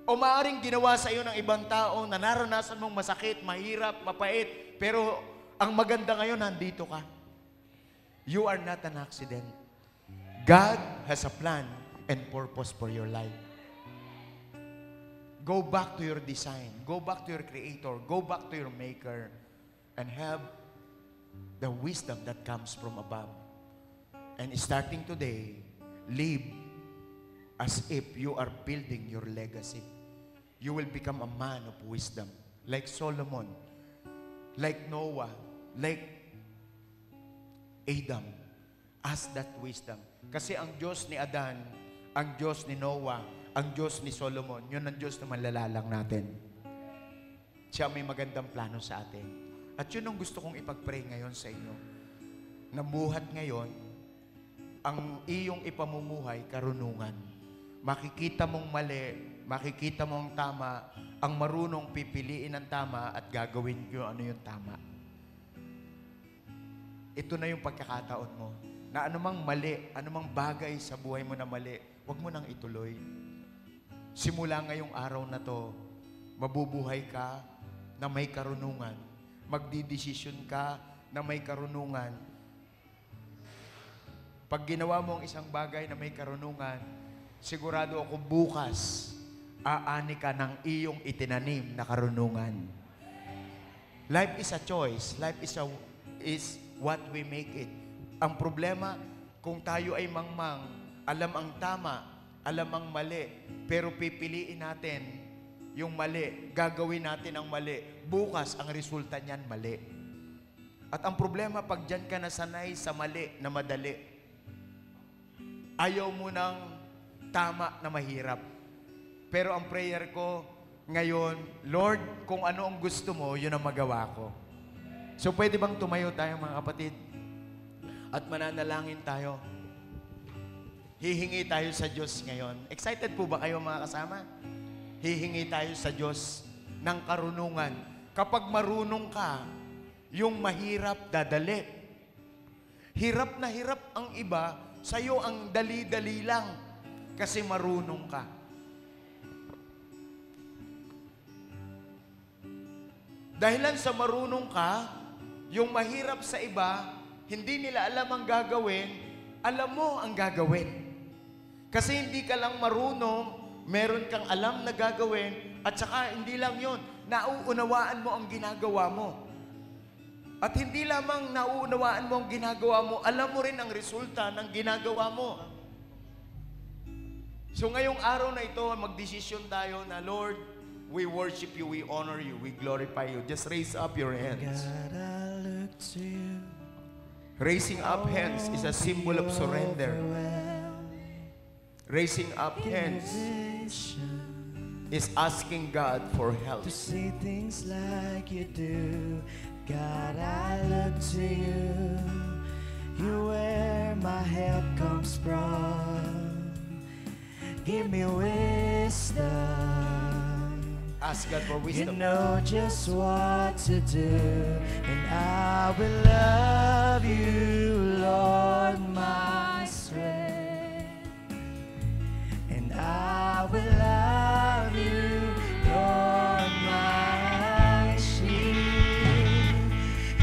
C: O maaaring ginawa sa iyo ng ibang tao na naranasan mong masakit, mahirap, mapait. Pero ang maganda ngayon, nandito ka. You are not an accident. God has a plan and purpose for your life. Go back to your design. Go back to your Creator. Go back to your Maker. And have the wisdom that comes from above. And starting today, live as if you are building your legacy. You will become a man of wisdom. Like Solomon. Like Noah. Like Adam. Ask that wisdom. Kasi ang Diyos ni Adan, ang Diyos ni Noah, ang Diyos ni Solomon, yun ang Diyos na malalalang natin. Siya may magandang plano sa atin. At yun ang gusto kong ipag-pray ngayon sa inyo. Nabuhat ngayon, ang iyong ipamumuhay, karunungan. Makikita mong mali, makikita mong tama, ang marunong pipiliin ang tama at gagawin ko ano yung tama. Ito na yung pagkakataon mo. Na anumang mali, anumang bagay sa buhay mo na mali, huwag mo nang ituloy. Simula ngayong araw na to, mabubuhay ka na may karunungan. Magdidesisyon ka na may karunungan. Pag ginawa mo ang isang bagay na may karunungan, sigurado ako bukas, aani ka ng iyong itinanim na karunungan. Life is a choice. Life is what we make it. Ang problema, kung tayo ay mangmang, alam ang tama, alam ang mali, pero pipiliin natin yung mali, gagawin natin ang mali, bukas ang resulta niyan mali. At ang problema, pag dyan ka nasanay sa mali na madali, ayaw mo ng tama na mahirap. Pero ang prayer ko ngayon, Lord, kung ano ang gusto mo, yun ang magawa ko. So pwede bang tumayo tayo mga kapatid? At mananalangin tayo. Hihingi tayo sa Diyos ngayon. Excited po ba kayo mga kasama? Hihingi tayo sa Diyos ng karunungan. Kapag marunong ka, yung mahirap dadali. Hirap na hirap ang iba, sa'yo ang dali-dali lang kasi marunong ka. Dahilan sa marunong ka, yung mahirap sa iba, hindi nila alam ang gagawin, alam mo ang gagawin. Kasi hindi ka lang marunong, meron kang alam na gagawin, at saka hindi lang yun, nauunawaan mo ang ginagawa mo. At hindi lamang nauunawaan mo ang ginagawa mo, alam mo rin ang resulta ng ginagawa mo. So ngayong araw na ito, magdesisyon tayo na, Lord, we worship you, we honor you, we glorify you. Just raise up your hands.
B: God, I look to you.
C: Raising up hands is a symbol of surrender. Raising up hands is asking God for help.
B: To see things like you do, God, I look to you. You where my help comes from. Give me wisdom.
C: Ask God for
B: You
C: wisdom.
B: know just what to do, and I will love you, Lord, my strength. And I will love you, Lord, my shield.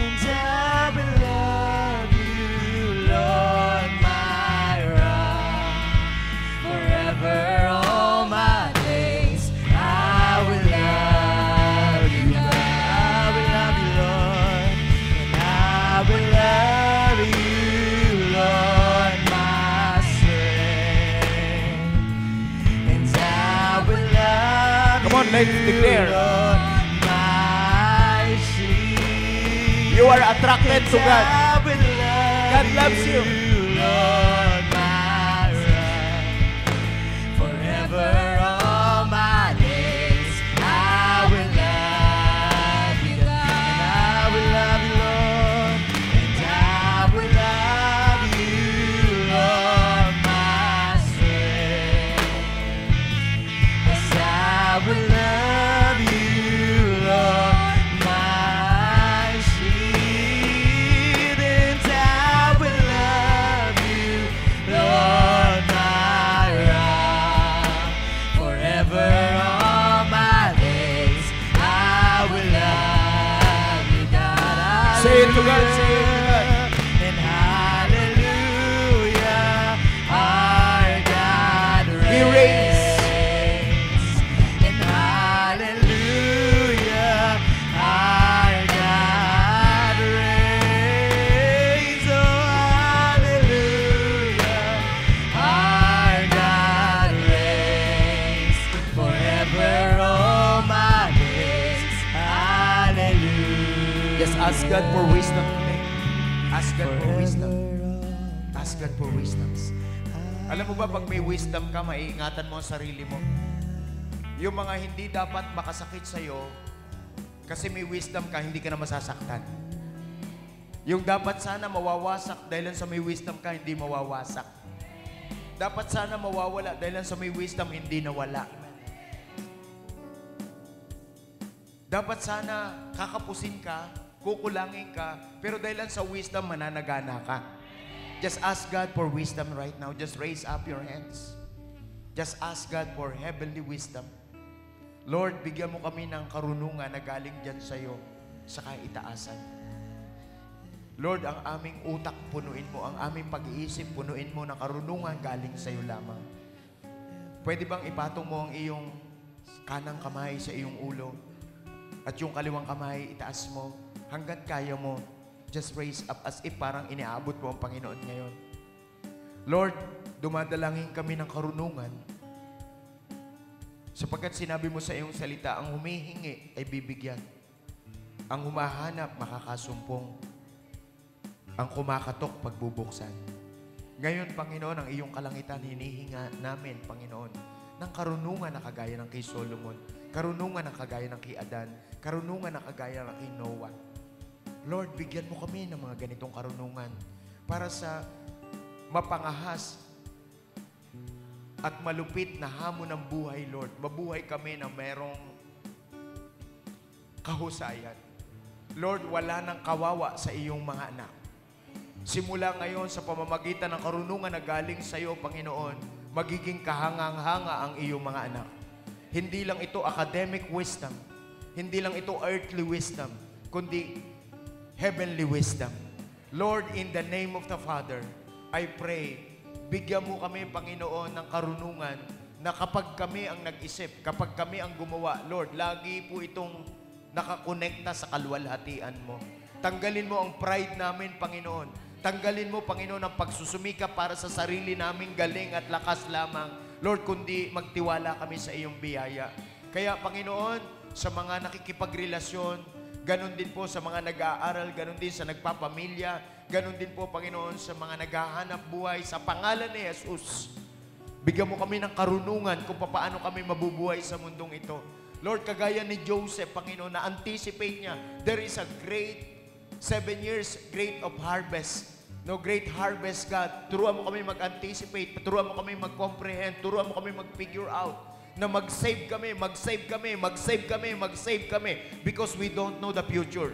B: And I will love you, Lord, my rock. Forever all my days I will love you, God. I will love you, Lord. And I will love you, Lord, my strength. And I will love
C: Come on, let's
B: you,
C: declare.
B: Lord, my shield.
C: You are attracted to God.
B: I will love
C: God loves you.
B: Lord, my rock. Forever all my days I will love you, God. And I will love you, Lord. And I will love you, Lord, my strength. Yes, I will love you, Lord, my shield. And I will love you, Lord, my rock. Forever all my days I will love you, God.
C: Say it to God, say it to God.
B: And hallelujah, our God
C: He reigns.
B: And hallelujah, our God reigns. Oh, hallelujah, our God reigns. Forever all my days, hallelujah.
C: Just ask God for wisdom today. Ask God for wisdom. Ask God for wisdom. Alam mo ba, pag may wisdom ka, maiingatan mo ang sarili mo. Yung mga hindi dapat makasakit sa'yo, kasi may wisdom ka, hindi ka na masasaktan. Yung dapat sana mawawasak dahil lang sa may wisdom ka, hindi mawawasak. Dapat sana mawawala dahil lang sa may wisdom, hindi nawala. Dapat sana kakapusin ka, kukulangin ka, pero dahil lang sa wisdom, mananagana ka. Just ask God for wisdom right now. Just raise up your hands. Just ask God for heavenly wisdom. Lord, bigyan mo kami ng karunungan na galing dyan sa'yo sa kaitaasan. Lord, ang aming utak punuin mo, ang aming pag-iisip punuin mo ng karunungan galing sa'yo lamang. Pwede bang ipatong mo ang iyong kanang kamay sa iyong ulo at yung kaliwang kamay itaas mo hanggat kaya mo? Just raise up as if parang iniabot mo ang Panginoon ngayon. Lord, dumadalangin kami ng karunungan sapagkat sinabi mo sa iyong salita, ang humihingi ay bibigyan. Ang humahanap, makakasumpong. Ang kumakatok, pagbubuksan. Ngayon, Panginoon, ang iyong kalangitan, hinihinga namin, Panginoon, ng karunungan na kagaya ng kay Solomon, karunungan na kagaya ng kay Adan, karunungan na kagaya ng kay Noah. Lord, bigyan mo kami ng mga ganitong karunungan para sa mapangahas at malupit na hamon ng buhay, Lord. Mabuhay kami na merong kahusayan. Lord, wala nang kawawa sa iyong mga anak. Simula ngayon sa pamamagitan ng karunungan na galing sa iyo, Panginoon, magiging kahangang-hanga ang iyong mga anak. Hindi lang ito academic wisdom, hindi lang ito earthly wisdom, kundi heavenly wisdom. Lord, in the name of the Father, I pray, bigyan mo kami, Panginoon, ng karunungan na kapag kami ang nag-isip, kapag kami ang gumawa, Lord, lagi po itong nakakonekta sa kalwalhatian mo. Tanggalin mo ang pride namin, Panginoon. Tanggalin mo, Panginoon, ang pagsusumika para sa sarili naming galing at lakas lamang. Lord, kundi magtiwala kami sa iyong biyaya. Kaya, Panginoon, sa mga nakikipagrelasyon, ganon din po sa mga nag-aaral, ganon din sa nagpapamilya, ganon din po, Panginoon, sa mga naghahanap buhay sa pangalan ni Jesus. Bigyan mo kami ng karunungan kung paano kami mabubuhay sa mundong ito. Lord, kagaya ni Joseph, Panginoon, na anticipate niya, there is a great 7 years, great of harvest. No, great harvest, God. Turuan mo kami mag-anticipate, turuan mo kami mag-comprehend, turuan mo kami mag-figure out na mag-save kami, mag-save kami, mag-save kami, mag-save kami because we don't know the future.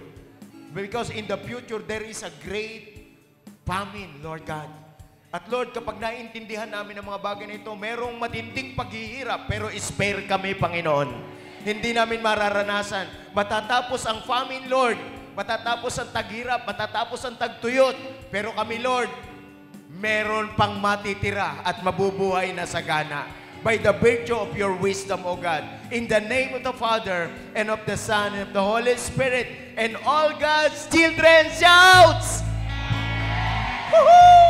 C: Because in the future, there is a great famine, Lord God. At Lord, kapag naintindihan namin ang mga bagay na ito, merong matinding paghihirap, pero spare kami, Panginoon. Hindi namin mararanasan. Matatapos ang famine, Lord. Matatapos ang taghirap, matatapos ang tagtuyot. Pero kami, Lord, meron pang matitira at mabubuhay na sagana. By the virtue of your wisdom, O God. In the name of the Father, and of the Son, and of the Holy Spirit, and all God's children shouts! Woohoo!